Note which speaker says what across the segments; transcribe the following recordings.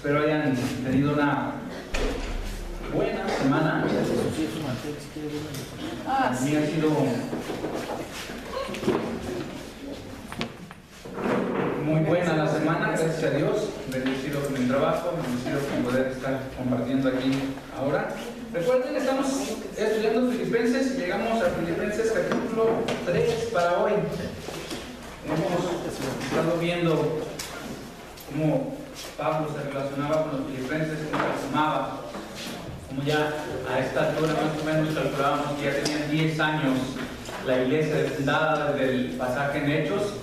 Speaker 1: Espero hayan tenido una buena semana. A mí ha sido muy buena la semana, gracias a Dios. Bendecido con el trabajo, bendecido con poder estar compartiendo aquí ahora. Recuerden, estamos estudiando Filipenses y llegamos a Filipenses capítulo 3 para hoy. Hemos estado viendo cómo Pablo se relacionaba con los filipenses, cómo los amaba, como ya a esta altura más o menos calculábamos que ya tenían 10 años la iglesia fundada desde el pasaje en Hechos.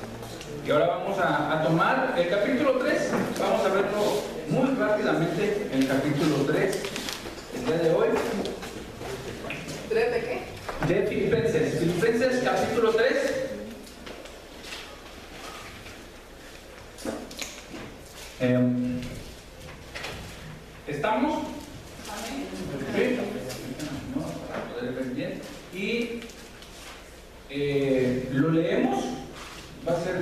Speaker 1: Y ahora vamos a tomar el capítulo 3, vamos a verlo muy rápidamente, el capítulo 3, el día de hoy.
Speaker 2: ¿3 de qué?
Speaker 1: De Filipenses, Filipenses capítulo 3. ¿Estamos? Sí. Para poder ver bien. Y lo leemos. Va a ser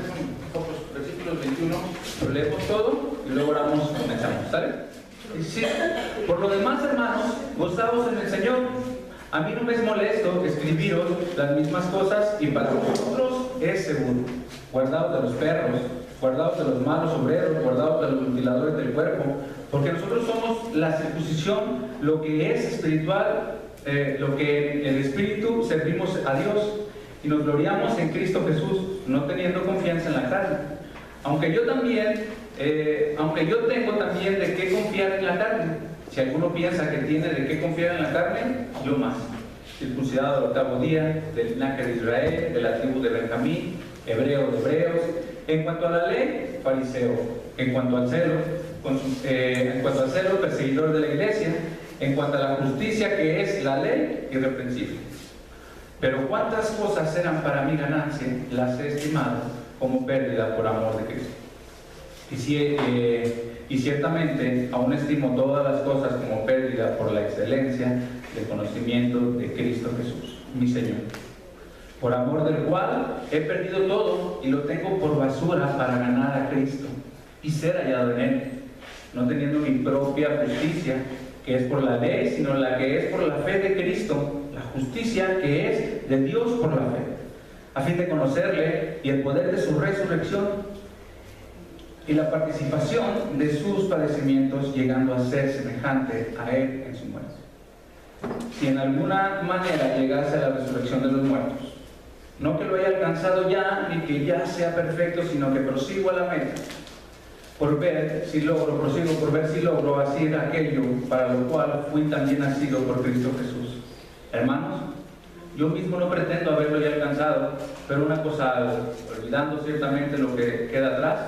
Speaker 1: pocos versículos 21. Lo leemos todo y luego oramos, comenzamos. ¿Sale? Sí. Por lo demás, hermanos, gozaos en el Señor. A mí no me es molesto escribiros las mismas cosas y para vosotros es seguro. Guardaos de los perros, guardaos de los malos obreros, guardaos de los mutiladores del cuerpo, porque nosotros somos la circuncisión, lo que es espiritual, lo que en el espíritu servimos a Dios y nos gloriamos en Cristo Jesús, no teniendo confianza en la carne. Aunque yo tengo también de qué confiar en la carne. Si alguno piensa que tiene de qué confiar en la carne, yo más. Circuncidado del octavo día, del linaje de Israel, de la tribu de Benjamín, hebreo de hebreos. En cuanto a la ley, fariseo. En cuanto al celo, perseguidor de la iglesia. En cuanto a la justicia que es la ley, irreprensible. Pero cuántas cosas eran para mi ganancia, las he estimado como pérdida por amor de Cristo. Y ciertamente aún estimo todas las cosas como pérdida por la excelencia del conocimiento de Cristo Jesús, mi Señor, por amor del cual he perdido todo y lo tengo por basura para ganar a Cristo y ser hallado en Él, no teniendo mi propia justicia, que es por la ley, sino la que es por la fe de Cristo, la justicia que es de Dios por la fe, a fin de conocerle y el poder de su resurrección y la participación de sus padecimientos, llegando a ser semejante a Él en su muerte. Si en alguna manera llegase a la resurrección de los muertos, no que lo haya alcanzado ya, ni que ya sea perfecto, sino que prosigo a la meta, prosigo por ver si logro hacer aquello para lo cual fui también nacido por Cristo Jesús. Hermanos, yo mismo no pretendo haberlo ya alcanzado, pero una cosa hago, olvidando ciertamente lo que queda atrás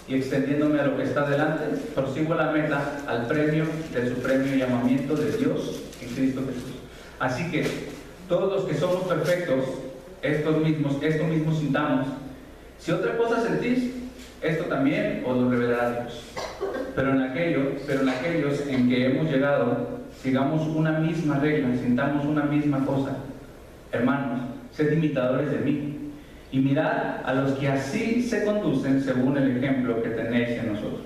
Speaker 1: y extendiéndome a lo que está delante, prosigo a la meta, al premio del supremo llamamiento de Dios en Cristo Jesús. Así que todos los que somos perfectos, esto mismo sintamos. Si otra cosa sentís, esto también os lo revelará Dios. Pero en aquellos en que hemos llegado, sigamos una misma regla, sintamos una misma cosa. Hermanos, sed imitadores de mí y mirad a los que así se conducen según el ejemplo que tenéis en nosotros.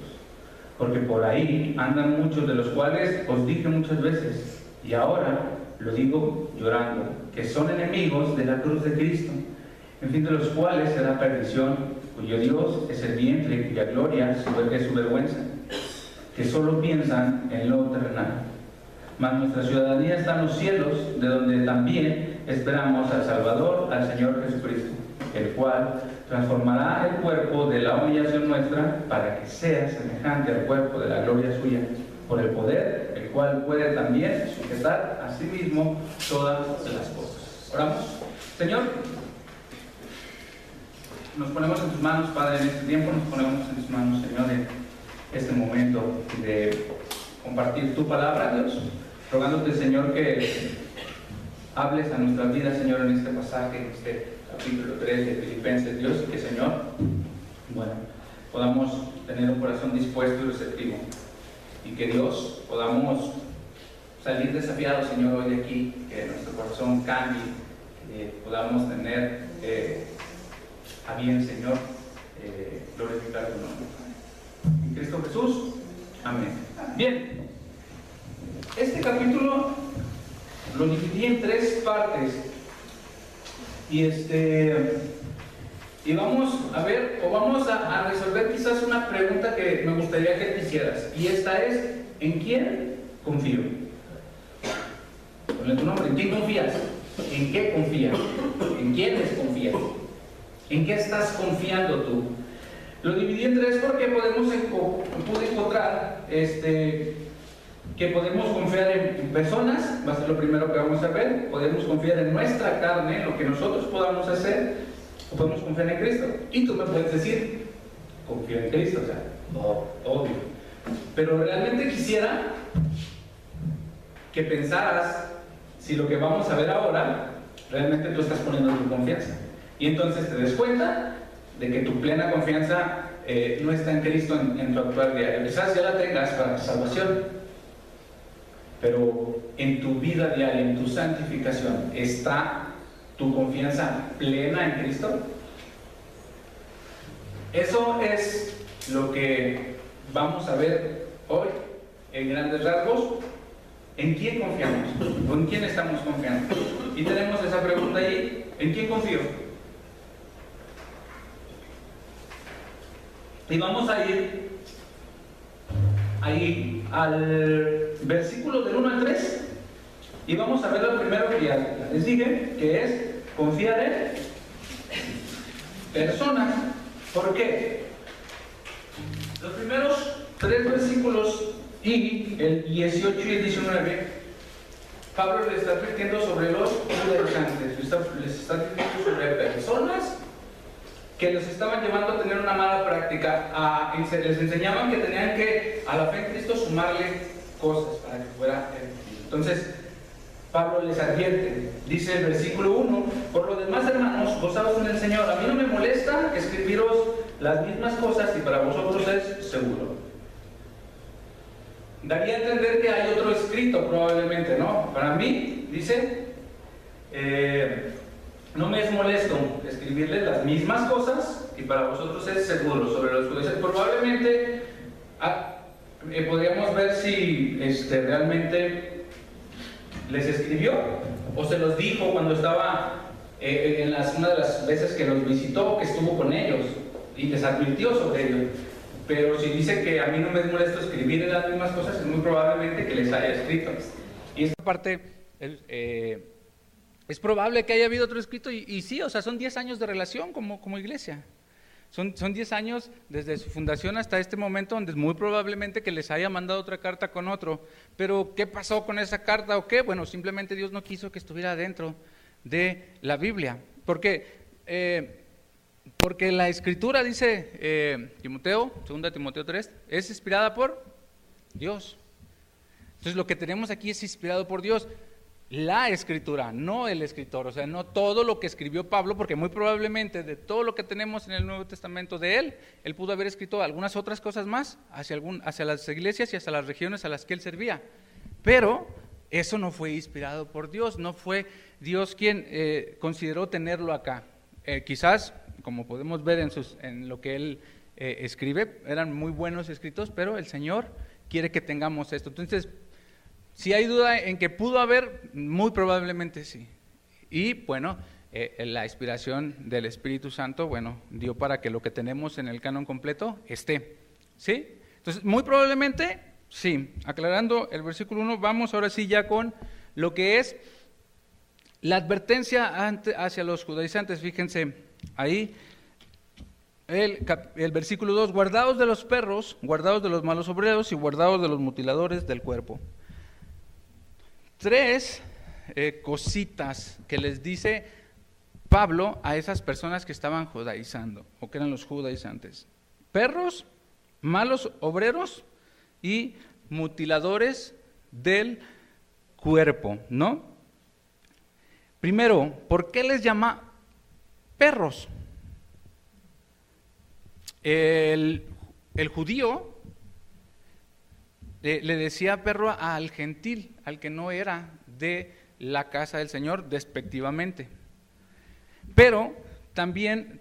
Speaker 1: Porque por ahí andan muchos, de los cuales os dije muchas veces, y ahora lo digo llorando, que son enemigos de la cruz de Cristo, en fin de los cuales será perdición, cuyo Dios es el vientre y cuya gloria es su vergüenza, que solo piensan en lo terrenal. Mas nuestra ciudadanía está en los cielos, de donde también esperamos al Salvador, al Señor Jesucristo, el cual transformará el cuerpo de la humillación nuestra para que sea semejante al cuerpo de la gloria suya, por el poder, el cual puede también sujetar a sí mismo todas las cosas. Oramos. Señor, nos ponemos en tus manos, Padre, en este tiempo nos ponemos en tus manos, Señor, en este momento de compartir tu palabra, Dios, rogándote, Señor, que hables a nuestras vidas, Señor, en este pasaje, en este capítulo 3 de Filipenses, Dios, y que, Señor, podamos tener un corazón dispuesto y receptivo, y que, Dios, podamos salir desafiados, Señor, hoy de aquí, que nuestro corazón cambie, que podamos tener a bien, Señor, glorificar tu nombre. En Cristo Jesús, amén. Bien, este capítulo lo dividí en 3 partes y vamos a ver, o vamos a resolver quizás una pregunta que me gustaría que te hicieras, y esta es: ¿en quién confío? Ponle tu nombre. ¿En quién confías? ¿En qué confías? ¿En quiénes confías? ¿En qué estás confiando tú? Lo dividí en 3 porque pude encontrar que podemos confiar en personas, va a ser lo primero que vamos a ver. Podemos confiar en nuestra carne, lo que nosotros podamos hacer, o podemos confiar en Cristo. Y tú me puedes decir: confío en Cristo, o sea, obvio. Pero realmente quisiera que pensaras si lo que vamos a ver ahora realmente tú estás poniendo tu confianza, y entonces te des cuenta de que tu plena confianza no está en Cristo en tu actuar diario. Quizás ya la tengas para tu salvación, pero en tu vida diaria, en tu santificación, ¿está tu confianza plena en Cristo? Eso es lo que vamos a ver hoy en grandes rasgos. ¿En quién confiamos? ¿O en quién estamos confiando? Y tenemos esa pregunta ahí: ¿en quién confío? Y vamos a ir ahí al versículo del 1 al 3, y vamos a ver lo primero que ya les dije, que es confiar en personas. ¿Por qué? Los primeros 3 versículos y el 18 y el 19, Pablo les está advirtiendo sobre los judaizantes, les está advirtiendo sobre personas que los estaban llevando a tener una mala práctica. Les enseñaban que tenían que a la fe en Cristo sumarle cosas para que fuera efectivo. Entonces Pablo les advierte, dice el versículo 1: por lo demás, hermanos, gozaos en el Señor. A mí no me molesta escribiros las mismas cosas, y para vosotros es seguro. Daría a entender que hay otro escrito, probablemente, ¿no? Para mí, dice, no me es molesto escribirles las mismas cosas, y para vosotros es seguro. Sobre los judíos, probablemente podríamos ver si realmente les escribió o se los dijo cuando estaba una de las veces que los visitó, que estuvo con ellos y les advirtió sobre ellos. Pero si dice que a mí no me es molesto escribir las mismas cosas, es muy probablemente que les haya escrito.
Speaker 3: Y esta parte es probable que haya habido otro escrito, y sí, o sea, son 10 años de relación como iglesia. Son 10 años desde su fundación hasta este momento, donde es muy probablemente que les haya mandado otra carta con otro. Pero ¿qué pasó con esa carta o qué? Bueno, simplemente Dios no quiso que estuviera dentro de la Biblia. ¿Por qué? Porque la Escritura, dice Timoteo, 2 Timoteo 3, es inspirada por Dios. Entonces lo que tenemos aquí es inspirado por Dios. La Escritura, no el escritor, o sea, no todo lo que escribió Pablo, porque muy probablemente de todo lo que tenemos en el Nuevo Testamento de él pudo haber escrito algunas otras cosas más hacia las iglesias y hacia las regiones a las que él servía. Pero eso no fue inspirado por Dios, no fue Dios quien consideró tenerlo acá. Quizás, como podemos ver en lo que él escribe, eran muy buenos escritos, pero el Señor quiere que tengamos esto. Entonces, si hay duda en que pudo haber, muy probablemente sí. Y bueno, la inspiración del Espíritu Santo, bueno, dio para que lo que tenemos en el canon completo esté, ¿sí? Entonces, muy probablemente sí. Aclarando el versículo 1, vamos ahora sí ya con lo que es la advertencia hacia los judaizantes. Fíjense ahí, el versículo 2: guardaos de los perros, guardaos de los malos obreros y guardaos de los mutiladores del cuerpo. 3 cositas que les dice Pablo a esas personas que estaban judaizando, o que eran los judaizantes: perros, malos obreros y mutiladores del cuerpo, ¿no? Primero, ¿por qué les llama perros? El judío le decía perro al gentil, al que no era de la casa del Señor, despectivamente. Pero también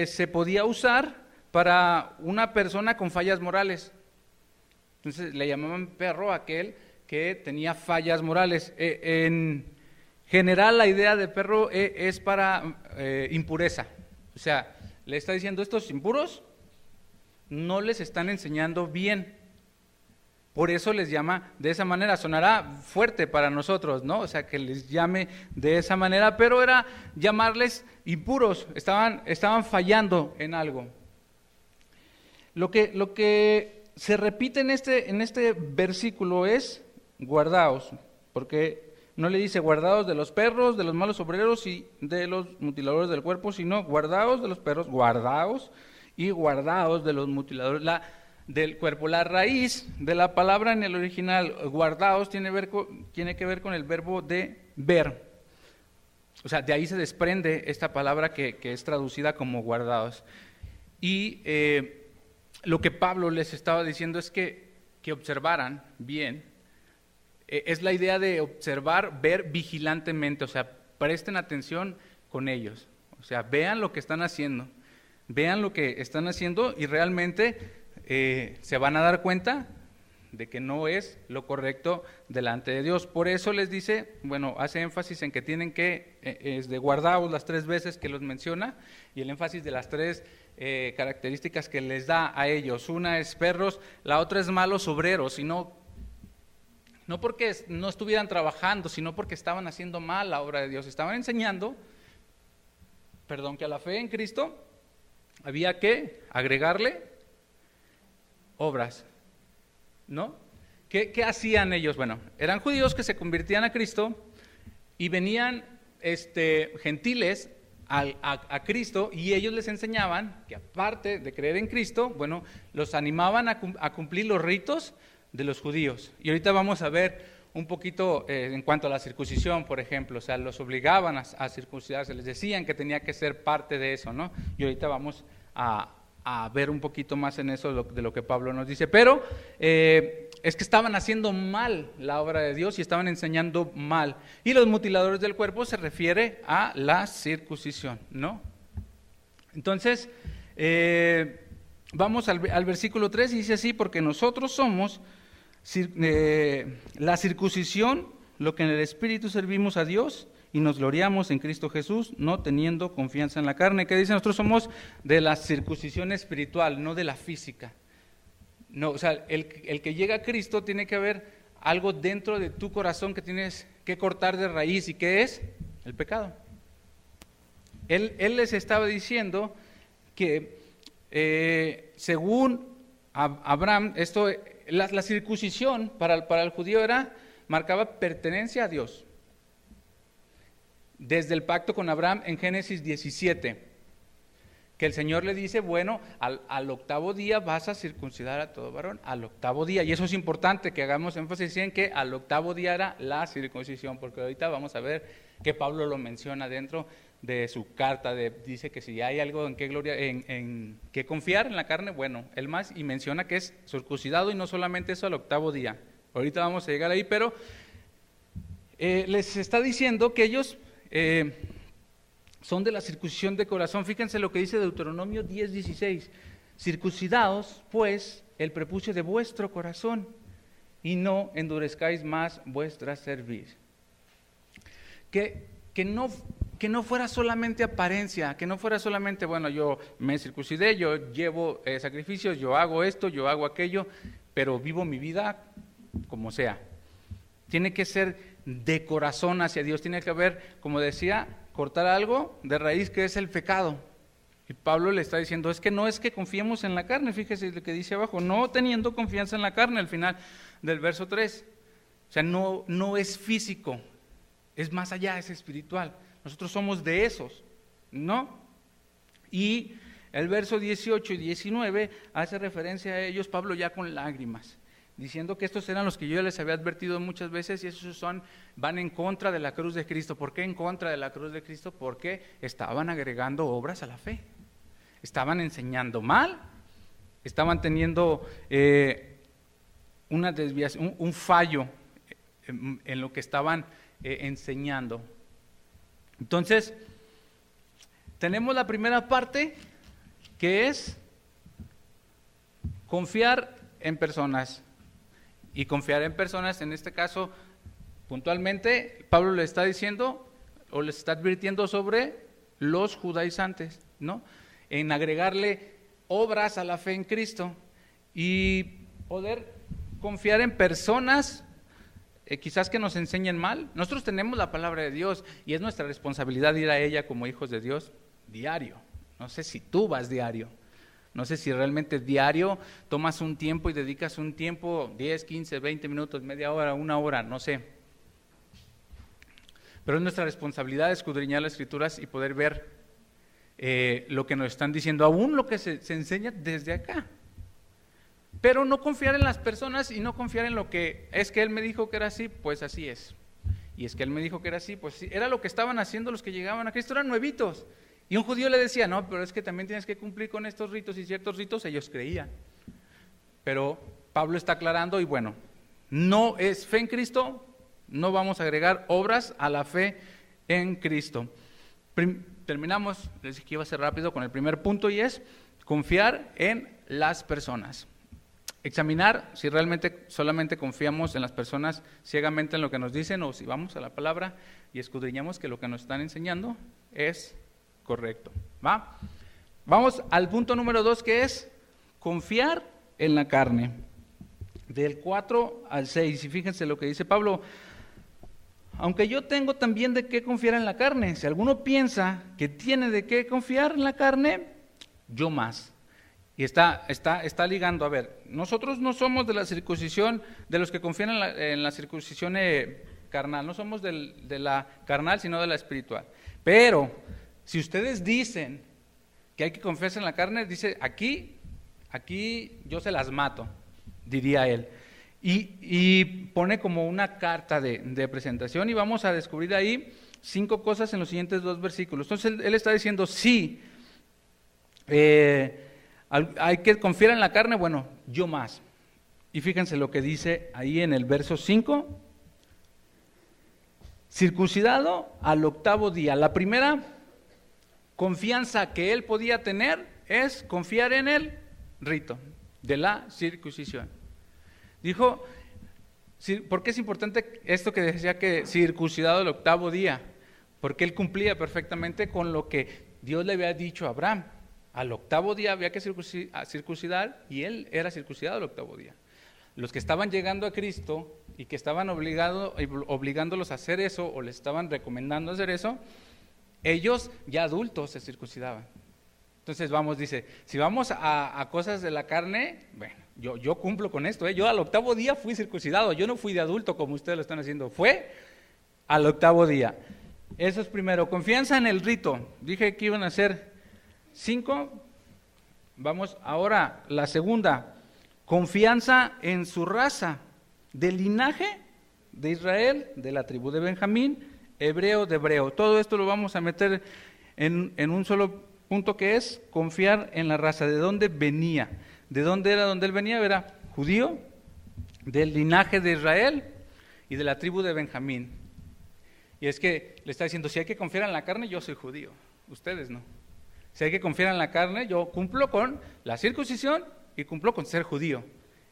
Speaker 3: se podía usar para una persona con fallas morales. Entonces le llamaban perro a aquel que tenía fallas morales. En general la idea de perro es para impureza. O sea, le está diciendo, estos impuros no les están enseñando bien. Por eso les llama de esa manera. Sonará fuerte para nosotros, ¿no? O sea, que les llame de esa manera, pero era llamarles impuros. Estaban fallando en algo. Lo que se repite en este versículo es guardaos, porque no le dice guardaos de los perros, de los malos obreros y de los mutiladores del cuerpo, sino guardaos de los perros, guardaos y guardaos de los mutiladores del cuerpo. La raíz de la palabra en el original, guardaos, tiene que ver con el verbo de ver. O sea, de ahí se desprende esta palabra que es traducida como guardaos. Y lo que Pablo les estaba diciendo es que observaran bien. Es la idea de observar, ver vigilantemente, o sea, presten atención con ellos. O sea, vean lo que están haciendo y realmente se van a dar cuenta de que no es lo correcto delante de Dios. Por eso les dice, bueno, hace énfasis en que tienen que, es de guardaos las 3 veces que los menciona, y el énfasis de las 3 características que les da a ellos. Una es perros, la otra es malos obreros, no porque no estuvieran trabajando, sino porque estaban haciendo mal la obra de Dios. Estaban enseñando, que a la fe en Cristo había que agregarle obras, ¿no? ¿Qué hacían ellos? Bueno, eran judíos que se convertían a Cristo y venían gentiles a Cristo, y ellos les enseñaban que aparte de creer en Cristo, bueno, los animaban a cumplir los ritos de los judíos. Y ahorita vamos a ver un poquito en cuanto a la circuncisión, por ejemplo. O sea, los obligaban a circuncidarse, les decían que tenía que ser parte de eso, ¿no? Y ahorita vamos a ver un poquito más en eso de lo que Pablo nos dice. Pero es que estaban haciendo mal la obra de Dios y estaban enseñando mal. Y los mutiladores del cuerpo se refiere a la circuncisión, ¿no? Entonces, vamos al versículo 3 y dice así: porque nosotros somos la circuncisión, lo que en el Espíritu servimos a Dios y nos gloriamos en Cristo Jesús, no teniendo confianza en la carne. ¿Qué dice? Nosotros somos de la circuncisión espiritual, no de la física. No, o sea, el que llega a Cristo tiene que haber algo dentro de tu corazón que tienes que cortar de raíz. ¿Y qué es? El pecado. Él les estaba diciendo que según Abraham, la circuncisión para el judío marcaba pertenencia a Dios. Desde el pacto con Abraham en Génesis 17, que el Señor le dice, bueno, al 8º día vas a circuncidar a todo varón, al 8º día. Y eso es importante que hagamos énfasis en que al 8º día era la circuncisión, porque ahorita vamos a ver que Pablo lo menciona dentro de su carta, dice que si hay algo en que confiar en la carne, bueno, él más, y menciona que es circuncidado, y no solamente eso al 8º día. Ahorita vamos a llegar ahí, pero les está diciendo que ellos son de la circuncisión de corazón. Fíjense lo que dice Deuteronomio 10:16: circuncidaos pues el prepucio de vuestro corazón y no endurezcáis más vuestra cerviz. Que no fuera solamente apariencia, que no fuera solamente, bueno, yo me circuncidé, yo llevo sacrificios, yo hago esto, yo hago aquello, pero vivo mi vida como sea. Tiene que ser de corazón hacia Dios, tiene que haber, como decía, cortar algo de raíz que es el pecado. Y Pablo le está diciendo, es que no es que confiemos en la carne, fíjese lo que dice abajo, no teniendo confianza en la carne, al final del verso 3. O sea, no es físico, es más allá, es espiritual. Nosotros somos de esos, ¿no? Y el verso 18 y 19 hace referencia a ellos, Pablo ya con lágrimas, diciendo que estos eran los que yo ya les había advertido muchas veces, y esos van en contra de la cruz de Cristo. ¿Por qué en contra de la cruz de Cristo? Porque estaban agregando obras a la fe, estaban enseñando mal, estaban teniendo una desviación, un fallo en lo que estaban enseñando. Entonces, tenemos la primera parte, que es confiar en personas. y confiar en personas. En este caso, puntualmente, Pablo le está diciendo o les está advirtiendo sobre los judaizantes, ¿no? En agregarle obras a la fe en Cristo y poder confiar en personas quizás que nos enseñen mal. Nosotros tenemos la palabra de Dios y es nuestra responsabilidad ir a ella como hijos de Dios diario. No sé si tú vas diario, no sé si realmente diario tomas un tiempo y dedicas un tiempo, 10, 15, 20 minutos, media hora, una hora, no sé. Pero es nuestra responsabilidad escudriñar las Escrituras y poder ver lo que nos están diciendo, aún lo que se enseña desde acá. Pero no confiar en las personas y no confiar en lo que es que él me dijo que era así, pues así es. Y es que él me dijo que era así, pues sí, era lo que estaban haciendo los que llegaban a Cristo, eran nuevitos. Y un judío le decía, no, pero es que también tienes que cumplir con estos ritos y ciertos ritos, ellos creían. Pero Pablo está aclarando y bueno, no es fe en Cristo, no vamos a agregar obras a la fe en Cristo. Terminamos, les dije que iba a ser rápido con el primer punto y es confiar en las personas. Examinar si realmente solamente confiamos en las personas ciegamente en lo que nos dicen o si vamos a la palabra y escudriñamos que lo que nos están enseñando es correcto. ¿Va? Vamos al punto número 2 que es confiar en la carne. Del 4 al 6 y fíjense lo que dice Pablo. Aunque yo tengo también de qué confiar en la carne, si alguno piensa que tiene de qué confiar en la carne, yo más. Y está ligando, a ver, nosotros no somos de la circuncisión, de los que confían en la circuncisión carnal, no somos de la carnal, sino de la espiritual. Pero, si ustedes dicen que hay que confiar en la carne, dice, aquí yo se las mato, diría él. Y pone como una carta de presentación y vamos a descubrir ahí 5 cosas en los siguientes 2 versículos. Entonces, él está diciendo, sí, hay que confiar en la carne, bueno, yo más. Y fíjense lo que dice ahí en el verso 5. Circuncidado al 8º día. La primera confianza que él podía tener es confiar en el rito de la circuncisión. Dijo, ¿por qué es importante esto que decía que circuncidado al 8º día? Porque él cumplía perfectamente con lo que Dios le había dicho a Abraham. Al 8º día había que circuncidar y él era circuncidado al 8º día. Los que estaban llegando a Cristo y que estaban obligándolos a hacer eso o les estaban recomendando hacer eso, ellos ya adultos se circuncidaban. Entonces dice, si vamos a cosas de la carne, bueno, yo cumplo con esto, yo al 8º día fui circuncidado, yo no fui de adulto como ustedes lo están haciendo, fue al 8º día. Eso es primero, confianza en el rito. Dije que iban a ser 5, vamos ahora, la segunda, confianza en su raza, del linaje de Israel, de la tribu de Benjamín, hebreo de hebreo. Todo esto lo vamos a meter en un solo punto que es confiar en la raza, de dónde venía, de dónde era donde él venía, era judío, del linaje de Israel y de la tribu de Benjamín. Y es que le está diciendo, si hay que confiar en la carne, yo soy judío, ustedes no. Si hay que confiar en la carne, yo cumplo con la circuncisión y cumplo con ser judío.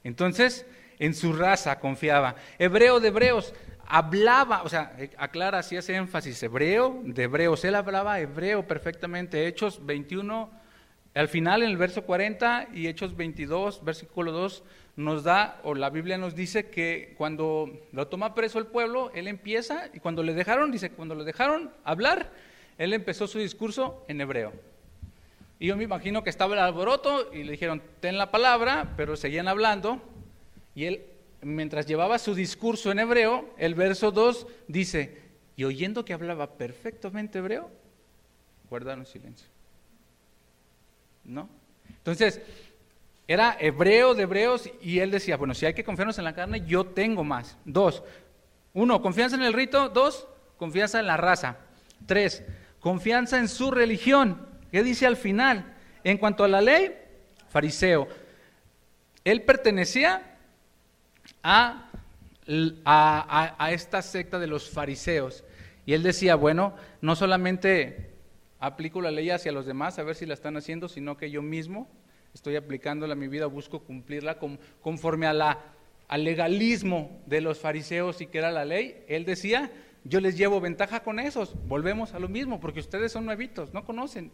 Speaker 3: Entonces, en su raza confiaba. Hebreo de hebreos, hablaba, o sea, aclara, así hace énfasis, hebreo de hebreos. Él hablaba hebreo perfectamente. Hechos 21, al final en el verso 40 y Hechos 22, versículo 2, nos da, o la Biblia nos dice que cuando lo toma preso el pueblo, él empieza, y cuando le dejaron hablar, él empezó su discurso en hebreo. Y yo me imagino que estaba el alboroto y le dijeron, ten la palabra, pero seguían hablando. Y él, mientras llevaba su discurso en hebreo, el verso 2 dice, y oyendo que hablaba perfectamente hebreo, guardaron silencio. ¿No? Entonces, era hebreo de hebreos y él decía, bueno, si hay que confiarnos en la carne, yo tengo más. 2, 1, confianza en el rito. 2, confianza en la raza. 3, confianza en su religión. ¿Qué dice al final? En cuanto a la ley, fariseo. Él pertenecía a esta secta de los fariseos. Y él decía, bueno, no solamente aplico la ley hacia los demás, a ver si la están haciendo, sino que yo mismo estoy aplicándola a mi vida, busco cumplirla conforme a la al legalismo de los fariseos y que era la ley, él decía, yo les llevo ventaja con esos. Volvemos a lo mismo, porque ustedes son nuevitos, no conocen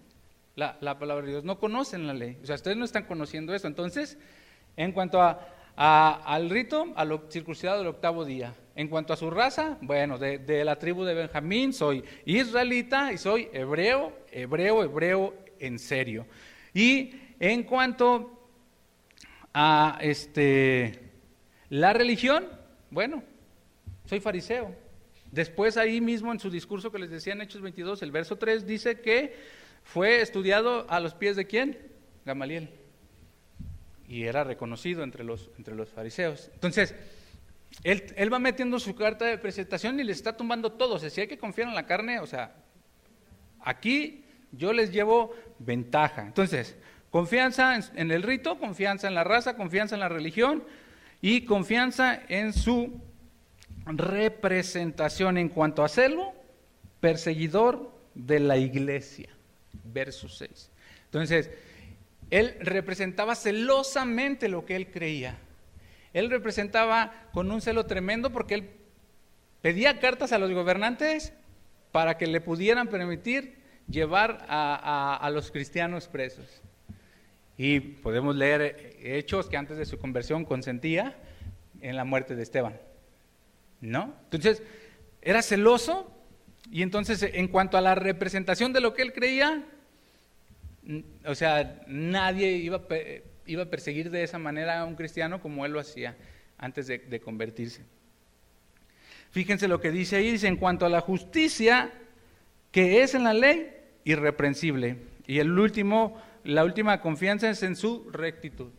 Speaker 3: la palabra de Dios, no conocen la ley. O sea, ustedes no están conociendo eso. Entonces, en cuanto al rito, a lo circuncidado del 8º día. En cuanto a su raza, bueno, de la tribu de Benjamín, soy israelita y soy hebreo en serio. Y en cuanto a la religión, bueno, soy fariseo. Después ahí mismo en su discurso que les decía en Hechos 22, el verso 3 dice que fue estudiado a los pies de ¿quién? Gamaliel. Y era reconocido entre los fariseos. Entonces, él va metiendo su carta de presentación y les está tumbando todo. O sea, si hay que confiar en la carne, o sea, aquí yo les llevo ventaja. Entonces, confianza en el rito, confianza en la raza, confianza en la religión y confianza en su representación en cuanto a celo, perseguidor de la iglesia. Verso 6. Entonces, él representaba celosamente lo que él creía. Él representaba con un celo tremendo porque él pedía cartas a los gobernantes para que le pudieran permitir llevar a los cristianos presos. Y podemos leer Hechos que antes de su conversión consentía en la muerte de Esteban, ¿no? Entonces, era celoso y entonces en cuanto a la representación de lo que él creía, o sea, nadie iba a perseguir de esa manera a un cristiano como él lo hacía antes de convertirse. Fíjense lo que dice ahí, dice, en cuanto a la justicia que es en la ley, irreprensible. Y la última confianza es en su rectitud,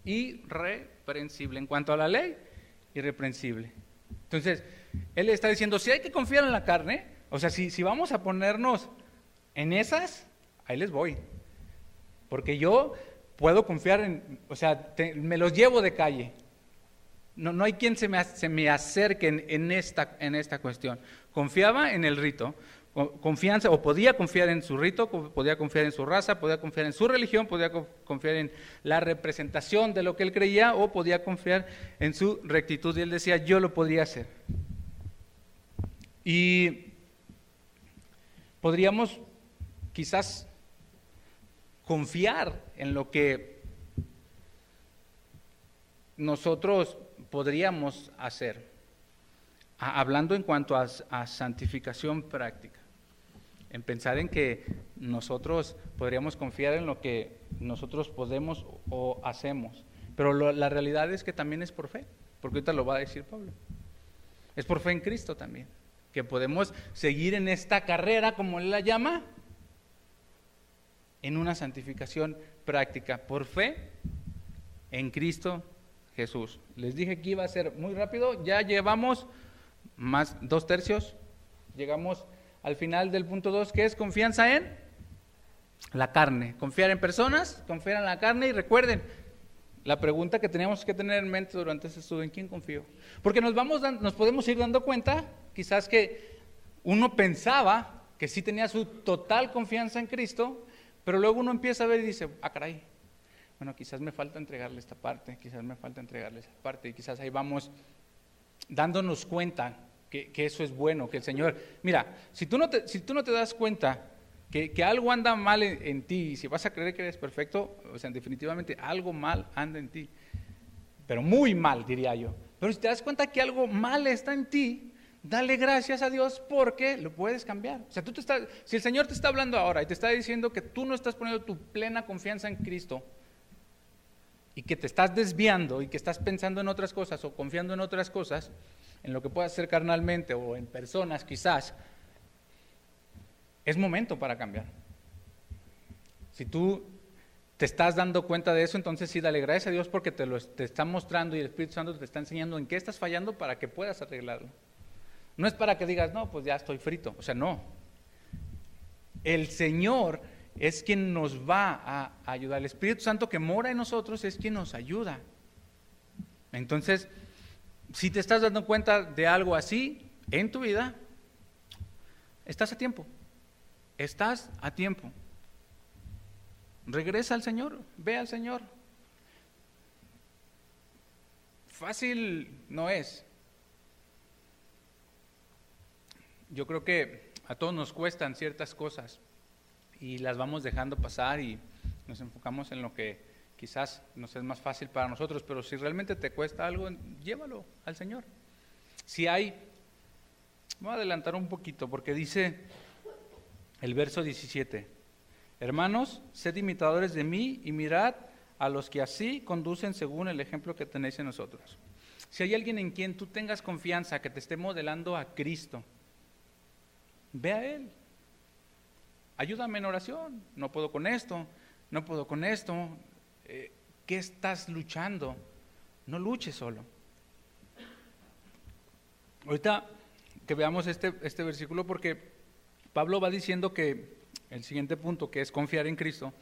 Speaker 3: irreprensible. En cuanto a la ley, irreprensible. Entonces, él está diciendo, si hay que confiar en la carne, o sea, si vamos a ponernos en esas, ahí les voy. Porque yo puedo confiar o sea, me los llevo de calle. No hay quien se me acerque en esta cuestión. Confiaba en el rito, confianza, o podía confiar en su rito, podía confiar en su raza, podía confiar en su religión, podía confiar en la representación de lo que él creía, o podía confiar en su rectitud. Y él decía, yo lo podría hacer. Y podríamos quizás confiar en lo que nosotros podríamos hacer, hablando en cuanto a santificación práctica, en pensar en que nosotros podríamos confiar en lo que nosotros podemos o hacemos, pero la realidad es que también es por fe, porque ahorita lo va a decir Pablo, es por fe en Cristo también, que podemos seguir en esta carrera, como él la llama, en una santificación práctica, por fe en Cristo Jesús. Les dije que iba a ser muy rápido, ya llevamos más 2/3, llegamos al final del punto 2, que es confianza en la carne, confiar en personas, confiar en la carne, y recuerden, la pregunta que teníamos que tener en mente durante este estudio, ¿en quién confío? Porque nos podemos ir dando cuenta, quizás que uno pensaba que sí tenía su total confianza en Cristo, pero luego uno empieza a ver y dice, caray, bueno, quizás me falta entregarle esta parte, quizás me falta entregarle esa parte, y quizás ahí vamos dándonos cuenta que eso es bueno, que el Señor, mira, si tú no te das cuenta que algo anda mal en ti, y si vas a creer que eres perfecto, o sea, definitivamente algo mal anda en ti, pero muy mal, diría yo. Pero si te das cuenta que algo mal está en ti, dale gracias a Dios porque lo puedes cambiar. O sea, si el Señor te está hablando ahora y te está diciendo que tú no estás poniendo tu plena confianza en Cristo y que te estás desviando y que estás pensando en otras cosas o confiando en otras cosas, en lo que puedas hacer carnalmente o en personas quizás, es momento para cambiar. Si tú te estás dando cuenta de eso, entonces sí, dale gracias a Dios porque te está mostrando y el Espíritu Santo te está enseñando en qué estás fallando para que puedas arreglarlo. No es para que digas, no, pues ya estoy frito. O sea, no. El Señor es quien nos va a ayudar. El Espíritu Santo que mora en nosotros es quien nos ayuda. Entonces, si te estás dando cuenta de algo así en tu vida, estás a tiempo. Estás a tiempo. Regresa al Señor, ve al Señor. fácil no es. Yo creo que a todos nos cuestan ciertas cosas y las vamos dejando pasar y nos enfocamos en lo que quizás nos es más fácil para nosotros, pero si realmente te cuesta algo, llévalo al Señor. Voy a adelantar un poquito porque dice el verso 17, hermanos, sed imitadores de mí y mirad a los que así conducen según el ejemplo que tenéis en nosotros. Si hay alguien en quien tú tengas confianza, que te esté modelando a Cristo, ve a Él. Ayúdame en oración, no puedo con esto. ¿Qué estás luchando? No luches solo. Ahorita que veamos este versículo, porque Pablo va diciendo que el siguiente punto, que es confiar en Cristo,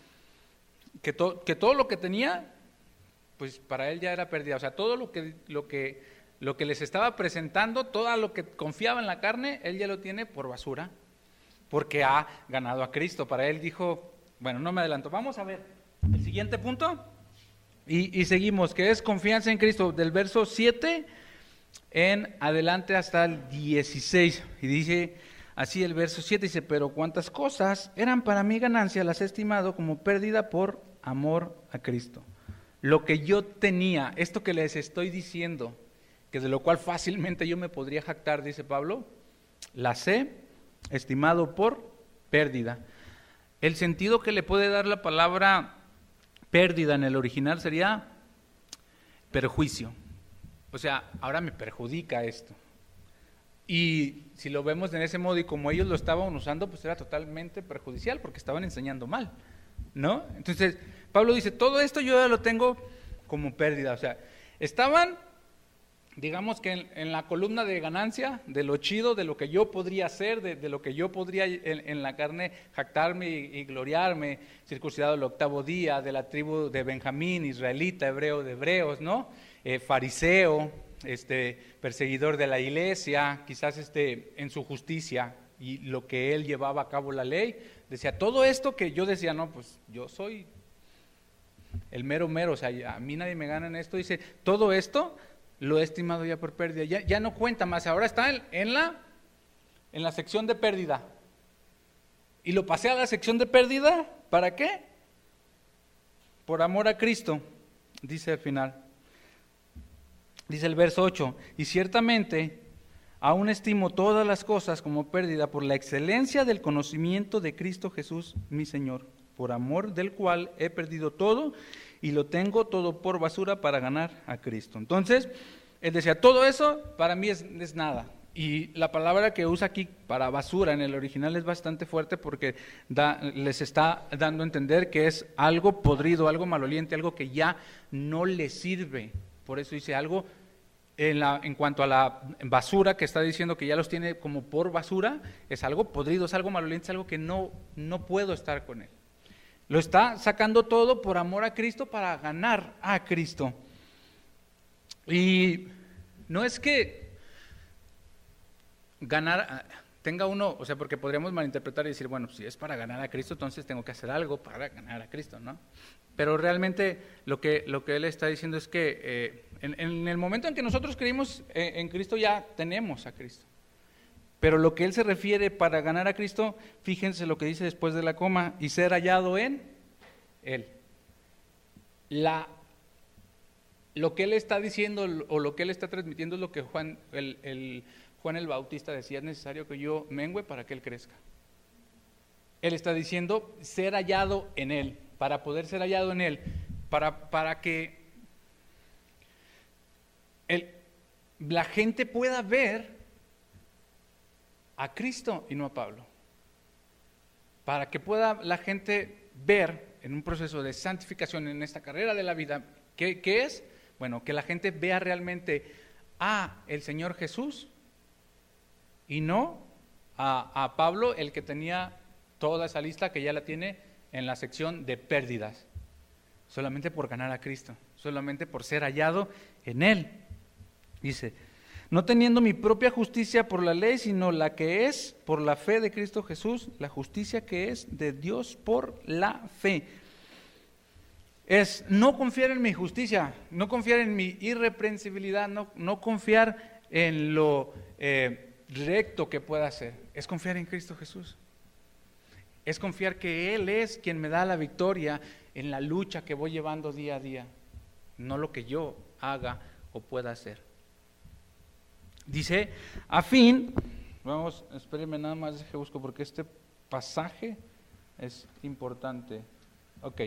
Speaker 3: que todo lo que tenía, pues para él ya era pérdida. O sea, todo lo que les estaba presentando, todo lo que confiaba en la carne, él ya lo tiene por basura, porque ha ganado a Cristo. Para él dijo, bueno, no me adelanto, vamos a ver el siguiente punto y seguimos, que es confianza en Cristo, del verso 7 en adelante hasta el 16, y dice así el verso 7, dice, pero cuántas cosas eran para mí ganancia, las he estimado como pérdida por amor a Cristo. Lo que yo tenía, esto que les estoy diciendo, que de lo cual fácilmente yo me podría jactar, dice Pablo, las he estimado por pérdida. El sentido que le puede dar la palabra pérdida en el original sería perjuicio. O sea, ahora me perjudica esto. Y si lo vemos en ese modo y como ellos lo estaban usando, pues era totalmente perjudicial porque estaban enseñando mal, ¿no? Entonces, Pablo dice, todo esto yo ya lo tengo como pérdida. O sea, estaban, digamos que en la columna de ganancia, de lo chido, de lo que yo podría hacer, de lo que yo podría en la carne jactarme y gloriarme, circuncidado el 8º día, de la tribu de Benjamín, israelita, hebreo de hebreos, ¿no? Fariseo, perseguidor de la iglesia, quizás en su justicia y lo que él llevaba a cabo la ley, decía, todo esto que yo decía, no, pues yo soy el mero, o sea, a mí nadie me gana en esto, dice, todo esto lo he estimado ya por pérdida, ya no cuenta más, ahora está en la sección de pérdida, y lo pasé a la sección de pérdida, ¿para qué? Por amor a Cristo, dice al final. Dice el verso 8, y ciertamente aún estimo todas las cosas como pérdida por la excelencia del conocimiento de Cristo Jesús, mi Señor, por amor del cual he perdido todo y lo tengo todo por basura para ganar a Cristo. Entonces, él decía, todo eso para mí es nada. Y la palabra que usa aquí para basura en el original es bastante fuerte porque les está dando a entender que es algo podrido, algo maloliente, algo que ya no le sirve. Por eso dice algo en cuanto a la basura, que está diciendo que ya los tiene como por basura, es algo podrido, es algo maloliente, es algo que no puedo estar con él. Lo está sacando todo por amor a Cristo para ganar a Cristo. Y no es que ganar tenga uno, o sea, porque podríamos malinterpretar y decir, bueno, si es para ganar a Cristo, entonces tengo que hacer algo para ganar a Cristo, ¿no? Pero realmente lo que él está diciendo es que en el momento en que nosotros creímos en Cristo ya tenemos a Cristo. Pero lo que él se refiere para ganar a Cristo, fíjense lo que dice después de la coma, y ser hallado en él. Lo que él está diciendo o lo que él está transmitiendo es lo que Juan el Bautista decía, es necesario que yo mengüe para que él crezca. Él está diciendo ser hallado en él, para poder ser hallado en él, para que la gente pueda ver a Cristo y no a Pablo. Para que pueda la gente ver en un proceso de santificación en esta carrera de la vida, ¿qué es? Bueno, que la gente vea realmente a el Señor Jesús y no a Pablo, el que tenía toda esa lista que ya la tiene en la sección de pérdidas, solamente por ganar a Cristo, solamente por ser hallado en Él. Dice, no teniendo mi propia justicia por la ley, sino la que es por la fe de Cristo Jesús, la justicia que es de Dios por la fe. es no confiar en mi justicia, no confiar en mi irreprensibilidad, no confiar en lo recto que pueda hacer. Es confiar en Cristo Jesús. Es confiar que Él es quien me da la victoria en la lucha que voy llevando día a día, no lo que yo haga o pueda hacer. Dice, espérenme nada más, deje busco porque este pasaje es importante. Ok.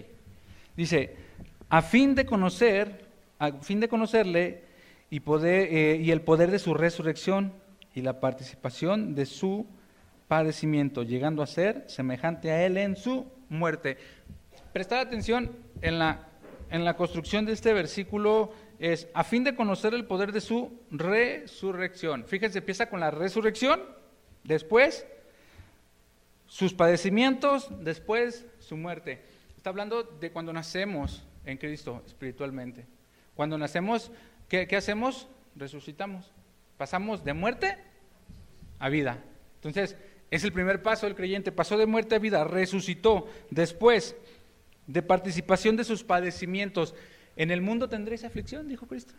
Speaker 3: Dice, a fin de conocerle y el poder de su resurrección y la participación de su padecimiento, llegando a ser semejante a Él en su muerte. Prestar atención en la construcción de este versículo es a fin de conocer el poder de su resurrección. Fíjense, empieza con la resurrección, después sus padecimientos, después su muerte. Está hablando de cuando nacemos en Cristo espiritualmente. Cuando nacemos, ¿qué hacemos? Resucitamos. Pasamos de muerte a vida. Entonces, es el primer paso del creyente. Pasó de muerte a vida, resucitó. Después, de participación de sus padecimientos. En el mundo tendréis aflicción, dijo Cristo.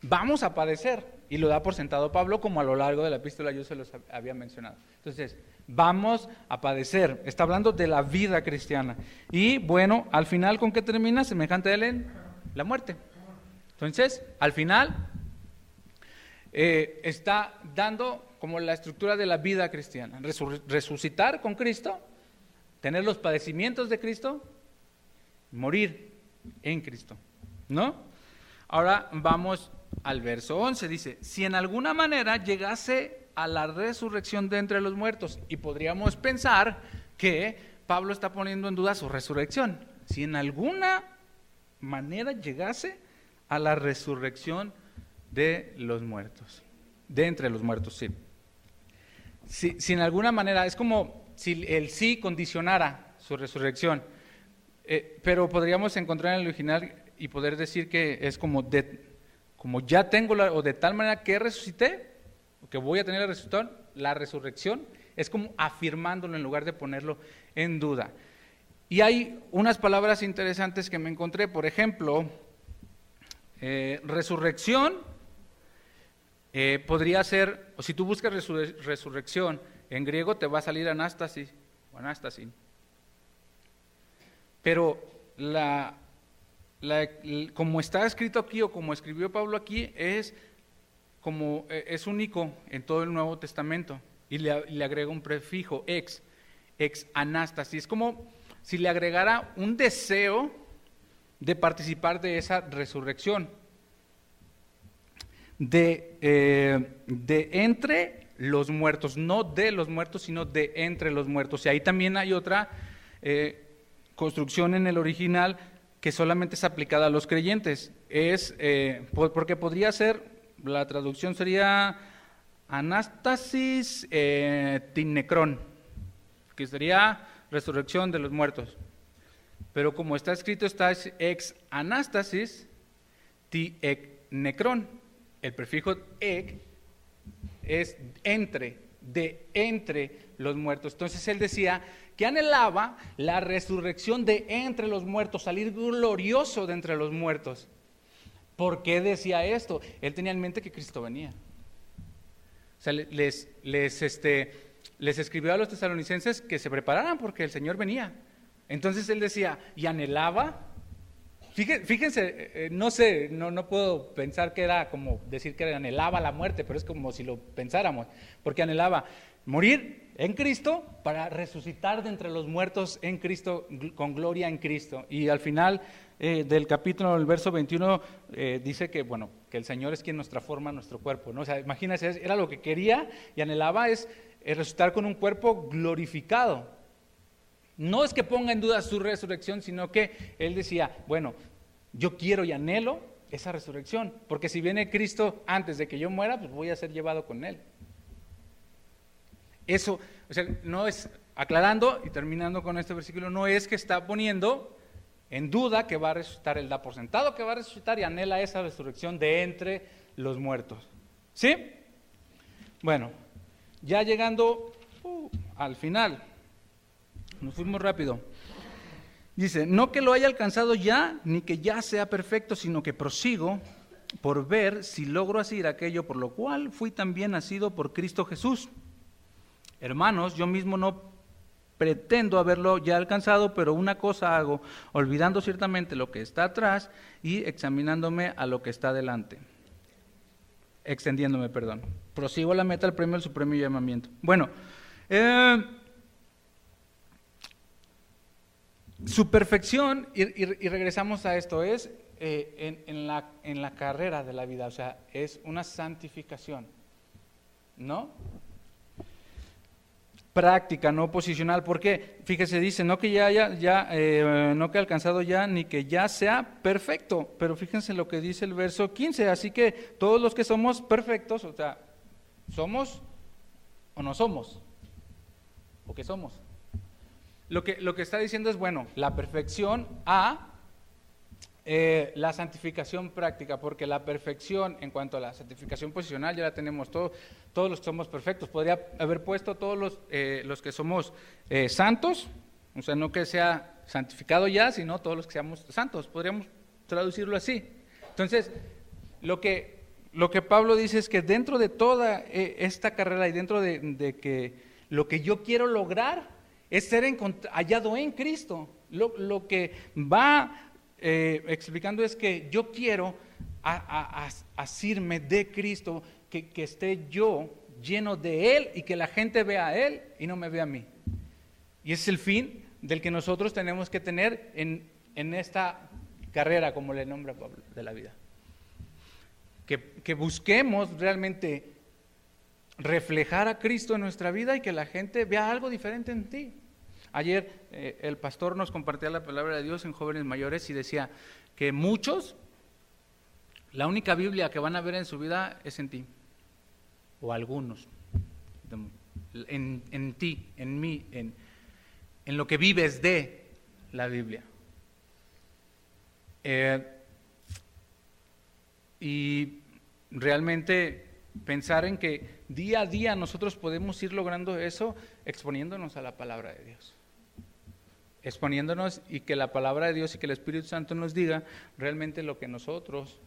Speaker 3: Vamos a padecer. Y lo da por sentado Pablo, como a lo largo de la epístola yo se los había mencionado. Entonces, vamos a padecer. Está hablando de la vida cristiana. Y bueno, al final, ¿con qué termina? Semejante a Él en la muerte. Entonces, al final, está dando como la estructura de la vida cristiana. Resucitar con Cristo, tener los padecimientos de Cristo, morir en Cristo, ¿no? Ahora vamos al verso 11, dice, si en alguna manera llegase a la resurrección de entre los muertos, y podríamos pensar que Pablo está poniendo en duda su resurrección, si en alguna manera llegase a la resurrección de los muertos, de entre los muertos, sí. Si en alguna manera, es como si el sí condicionara su resurrección, pero podríamos encontrar en el original y poder decir que es como ya tengo o de tal manera que resucité, o que voy a tener la resurrección, es como afirmándolo en lugar de ponerlo en duda. Y hay unas palabras interesantes que me encontré, por ejemplo, resurrección podría ser, o si tú buscas resurrección, en griego te va a salir anástasis o anástasis. Pero como está escrito aquí o como escribió Pablo aquí, es único en todo el Nuevo Testamento y le agrega un prefijo, ex anástasis. Es como si le agregara un deseo de participar de esa resurrección. De entre los muertos, no de los muertos, sino de entre los muertos. Y ahí también hay otra construcción en el original que solamente es aplicada a los creyentes. Porque podría ser, la traducción sería anástasis tinecrón, que sería resurrección de los muertos. Pero como está escrito, está ex anástasis ti necrón. El prefijo ek es de entre los muertos. Entonces él decía que anhelaba la resurrección de entre los muertos, salir glorioso de entre los muertos. ¿Por qué decía esto? Él tenía en mente que Cristo venía. O sea, les escribió a los tesalonicenses que se prepararan porque el Señor venía. Entonces él decía, y anhelaba. Fíjense, no sé, no puedo pensar que era como decir que anhelaba la muerte, pero es como si lo pensáramos, porque anhelaba morir en Cristo para resucitar de entre los muertos en Cristo, con gloria en Cristo. Y al final del capítulo, el verso 21, dice que el Señor es quien nos transforma nuestro cuerpo, ¿no? O sea, imagínense, era lo que quería y anhelaba es resucitar con un cuerpo glorificado. No es que ponga en duda su resurrección, sino que él decía, yo quiero y anhelo esa resurrección, porque si viene Cristo antes de que yo muera, pues voy a ser llevado con Él. Eso, o sea, no es, aclarando y terminando con este versículo, no es que está poniendo en duda que va a resucitar, Él da por sentado que va a resucitar y anhela esa resurrección de entre los muertos. ¿Sí? Bueno, ya llegando al final. Nos fuimos rápido. Dice, no que lo haya alcanzado ya, ni que ya sea perfecto, sino que prosigo por ver si logro hacer aquello por lo cual fui también nacido por Cristo Jesús. Hermanos, yo mismo no pretendo haberlo ya alcanzado, pero una cosa hago, olvidando ciertamente lo que está atrás y examinándome a lo que está delante. Extendiéndome, perdón. Prosigo a la meta, el premio del supremo llamamiento. Bueno, su perfección, y regresamos a esto, es en la carrera de la vida, o sea, es una santificación, ¿no? Práctica, no posicional. ¿Por qué? Fíjese, dice, no que no que ha alcanzado ya, ni que ya sea perfecto. Pero fíjense lo que dice el verso 15. Así que todos los que somos perfectos, o sea, ¿somos o no somos? ¿O qué somos? Lo que está diciendo es, bueno, la perfección a la santificación práctica, porque la perfección en cuanto a la santificación posicional ya la tenemos todos los que somos perfectos. Podría haber puesto todos los que somos santos, o sea, no que sea santificado ya, sino todos los que seamos santos. Podríamos traducirlo así. Entonces, lo que Pablo dice es que dentro de toda esta carrera y dentro de que lo que yo quiero lograr es ser hallado en Cristo. Lo que va explicando es que yo quiero asirme de Cristo, que esté yo lleno de Él y que la gente vea a Él y no me vea a mí. Y ese es el fin del que nosotros tenemos que tener en esta carrera, como le nombra Pablo, de la vida. Que busquemos realmente reflejar a Cristo en nuestra vida y que la gente vea algo diferente en ti. Ayer el pastor nos compartía la palabra de Dios en Jóvenes Mayores y decía que muchos, la única Biblia que van a ver en su vida es en ti, o algunos, en ti, en mí, en lo que vives de la Biblia. Y realmente pensar en que día a día nosotros podemos ir logrando eso exponiéndonos a la palabra de Dios. Exponiéndonos y que la palabra de Dios y que el Espíritu Santo nos diga realmente lo que nosotros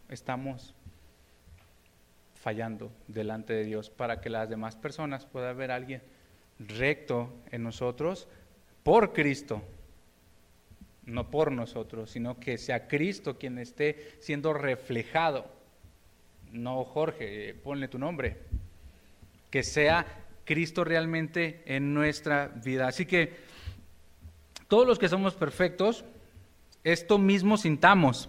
Speaker 3: estamos fallando delante de Dios, para que las demás personas puedan ver a alguien recto en nosotros por Cristo, no por nosotros, sino que sea Cristo quien esté siendo reflejado. No, Jorge, ponle tu nombre. Que sea Cristo realmente en nuestra vida. Así que todos los que somos perfectos, esto mismo sintamos.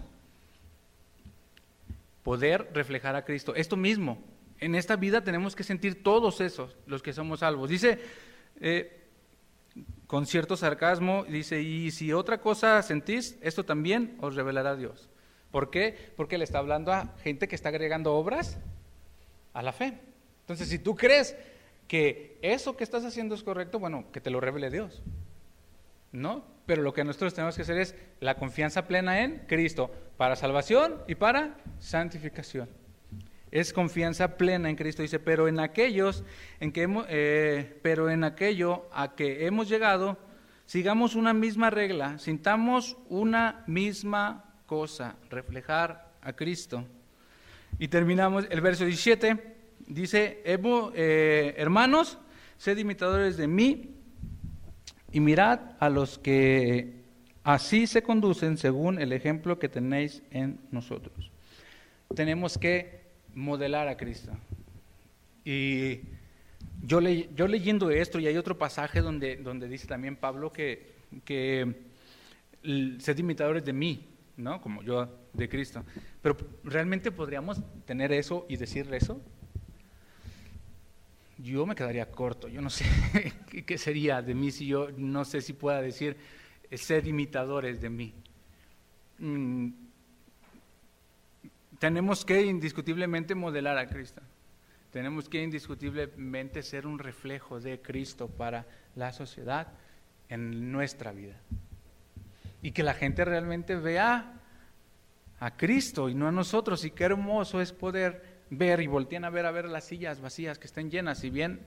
Speaker 3: Poder reflejar a Cristo. Esto mismo. En esta vida tenemos que sentir todos esos, los que somos salvos. Dice, con cierto sarcasmo, dice, y si otra cosa sentís, esto también os revelará Dios. ¿Por qué? Porque le está hablando a gente que está agregando obras a la fe. Entonces, si tú crees que eso que estás haciendo es correcto, bueno, que te lo revele Dios, ¿no? Pero lo que nosotros tenemos que hacer es la confianza plena en Cristo, para salvación y para santificación. Es confianza plena en Cristo. Dice, pero en aquello a que hemos llegado, sigamos una misma regla, sintamos una misma cosa, reflejar a Cristo. Y terminamos el verso 17, dice, hermanos, sed imitadores de mí y mirad a los que así se conducen según el ejemplo que tenéis en nosotros. Tenemos que modelar a Cristo. Y yo leyendo esto, y hay otro pasaje donde dice también Pablo que sed imitadores de mí, ¿no? Como yo de Cristo. Pero ¿realmente podríamos tener eso y decir eso? Yo me quedaría corto. Yo no sé qué sería de mí si yo no sé si pueda decir sed imitadores de mí. Tenemos que indiscutiblemente modelar a Cristo. Tenemos que indiscutiblemente ser un reflejo de Cristo para la sociedad en nuestra vida. Y que la gente realmente vea a Cristo y no a nosotros. Y qué hermoso es poder ver y voltean a ver las sillas vacías que estén llenas. Si bien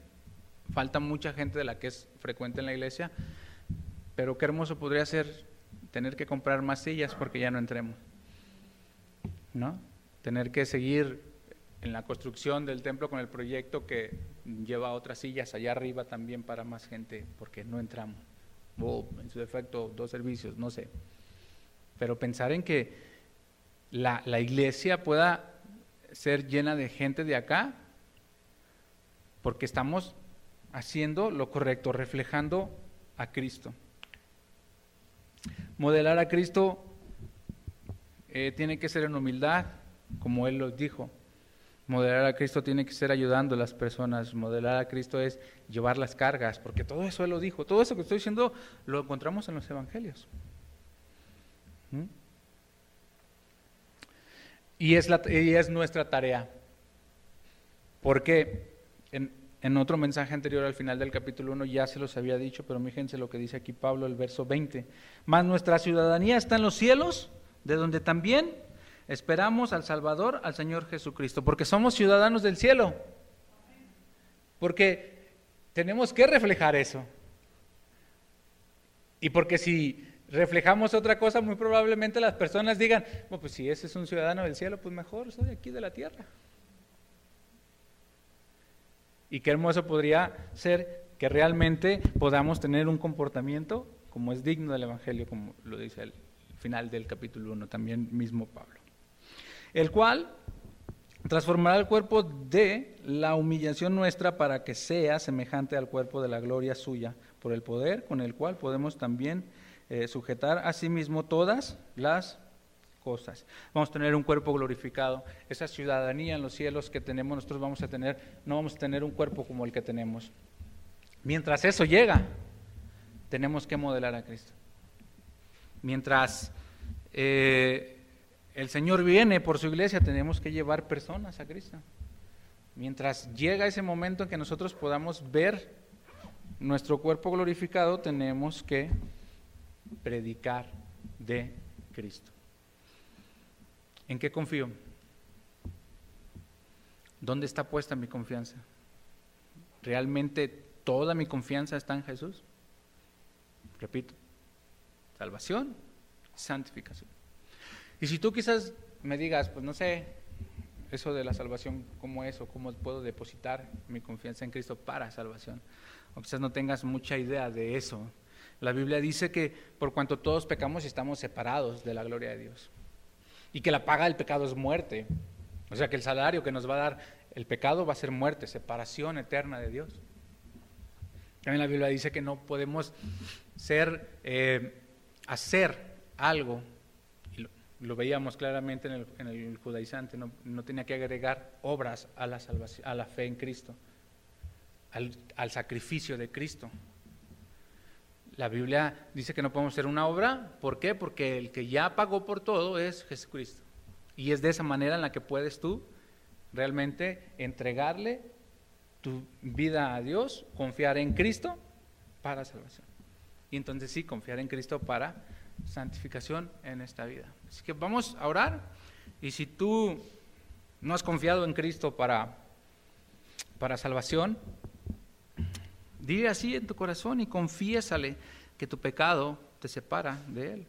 Speaker 3: falta mucha gente de la que es frecuente en la iglesia, pero qué hermoso podría ser tener que comprar más sillas porque ya no entremos, ¿no? Tener que seguir en la construcción del templo con el proyecto que lleva otras sillas allá arriba también para más gente porque no entramos. O en su defecto 2 servicios, no sé. Pero pensar en que la iglesia pueda ser llena de gente de acá porque estamos haciendo lo correcto, reflejando a Cristo. Modelar a Cristo tiene que ser en humildad, como Él lo dijo. Modelar a Cristo tiene que ser ayudando a las personas. Modelar a Cristo es llevar las cargas, porque todo eso Él lo dijo. Todo eso que estoy diciendo lo encontramos en los evangelios. Y es nuestra tarea. Porque en otro mensaje anterior al final del capítulo 1 ya se los había dicho, pero fíjense lo que dice aquí Pablo, el verso 20. Mas nuestra ciudadanía está en los cielos, de donde también esperamos al Salvador, al Señor Jesucristo, porque somos ciudadanos del cielo. Porque tenemos que reflejar eso. Y porque si reflejamos otra cosa, muy probablemente las personas digan, bueno, pues si ese es un ciudadano del cielo, pues mejor soy aquí de la tierra. Y qué hermoso podría ser que realmente podamos tener un comportamiento como es digno del Evangelio, como lo dice el final del capítulo 1, también mismo Pablo. El cual transformará el cuerpo de la humillación nuestra para que sea semejante al cuerpo de la gloria suya, por el poder con el cual podemos también sujetar a sí mismo todas las cosas. Vamos a tener un cuerpo glorificado. Esa ciudadanía en los cielos que tenemos, nosotros no vamos a tener un cuerpo como el que tenemos. Mientras eso llega, tenemos que modelar a Cristo. Mientras el Señor viene por su iglesia, tenemos que llevar personas a Cristo. Mientras llega ese momento en que nosotros podamos ver nuestro cuerpo glorificado, tenemos que predicar de Cristo. ¿En qué confío? ¿Dónde está puesta mi confianza? ¿Realmente toda mi confianza está en Jesús? Repito, salvación, santificación. Y si tú quizás me digas, pues no sé, eso de la salvación, ¿cómo es? O cómo puedo depositar mi confianza en Cristo para salvación. O quizás no tengas mucha idea de eso. La Biblia dice que por cuanto todos pecamos y estamos separados de la gloria de Dios. Y que la paga del pecado es muerte. O sea que el salario que nos va a dar el pecado va a ser muerte, separación eterna de Dios. También la Biblia dice que no podemos hacer algo, y lo veíamos claramente en el judaizante, no tenía que agregar obras a la salvación, a la fe en Cristo, al sacrificio de Cristo. La Biblia dice que no podemos hacer una obra. ¿Por qué? Porque el que ya pagó por todo es Jesucristo. Y es de esa manera en la que puedes tú realmente entregarle tu vida a Dios, confiar en Cristo para salvación. Y entonces sí, confiar en Cristo para santificación en esta vida. Así que vamos a orar. Y si tú no has confiado en Cristo para salvación, dile así en tu corazón y confiésale que tu pecado te separa de Él.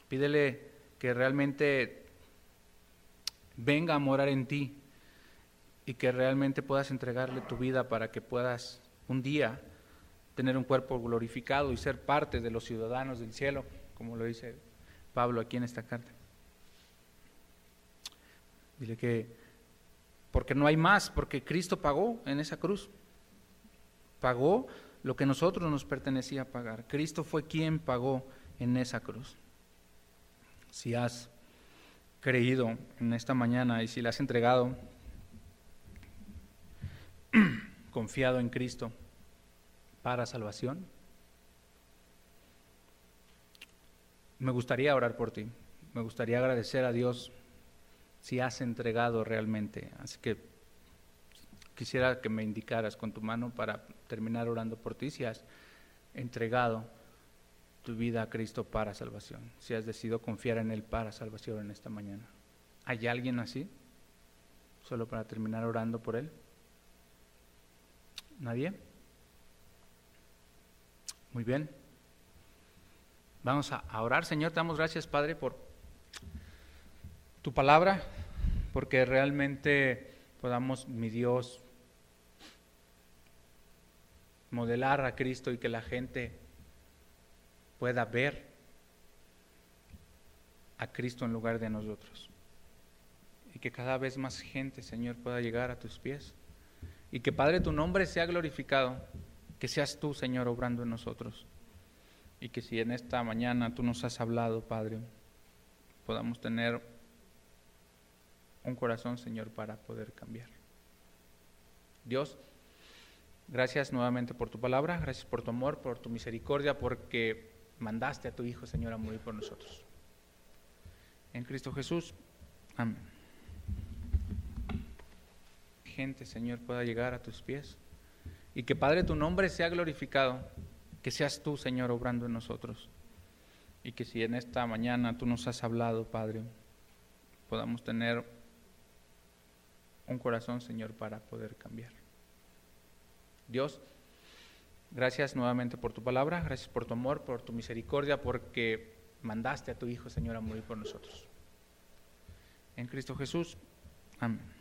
Speaker 3: Pídele que realmente venga a morar en ti y que realmente puedas entregarle tu vida para que puedas un día tener un cuerpo glorificado y ser parte de los ciudadanos del cielo, como lo dice Pablo aquí en esta carta. Dile que porque no hay más, porque Cristo pagó en esa cruz. Pagó lo que a nosotros nos pertenecía pagar. Cristo fue quien pagó en esa cruz. Si has creído en esta mañana y si le has entregado, confiado en Cristo para salvación, me gustaría orar por ti. Me gustaría agradecer a Dios si has entregado realmente. Así que quisiera que me indicaras con tu mano para terminar orando por ti, si has entregado tu vida a Cristo para salvación, si has decidido confiar en Él para salvación en esta mañana. ¿Hay alguien así? Solo para terminar orando por Él. ¿Nadie? Muy bien. Vamos a orar. Señor, te damos gracias, Padre, por tu palabra, porque realmente podamos, mi Dios, modelar a Cristo y que la gente pueda ver a Cristo en lugar de nosotros. Y que cada vez más gente, Señor, pueda llegar a tus pies. Y que, Padre, tu nombre sea glorificado, que seas tú, Señor, obrando en nosotros. Y que si en esta mañana tú nos has hablado, Padre, podamos tener un corazón, Señor, para poder cambiar. Dios, gracias nuevamente por tu palabra, gracias por tu amor, por tu misericordia, porque mandaste a tu Hijo, Señor, a morir por nosotros. En Cristo Jesús, amén. Gente, Señor, pueda llegar a tus pies. Y que, Padre, tu nombre sea glorificado, que seas tú, Señor, obrando en nosotros. Y que si en esta mañana tú nos has hablado, Padre, podamos tener un corazón, Señor, para poder cambiar. Dios, gracias nuevamente por tu palabra, gracias por tu amor, por tu misericordia, porque mandaste a tu Hijo, Señor, a morir por nosotros. En Cristo Jesús, amén.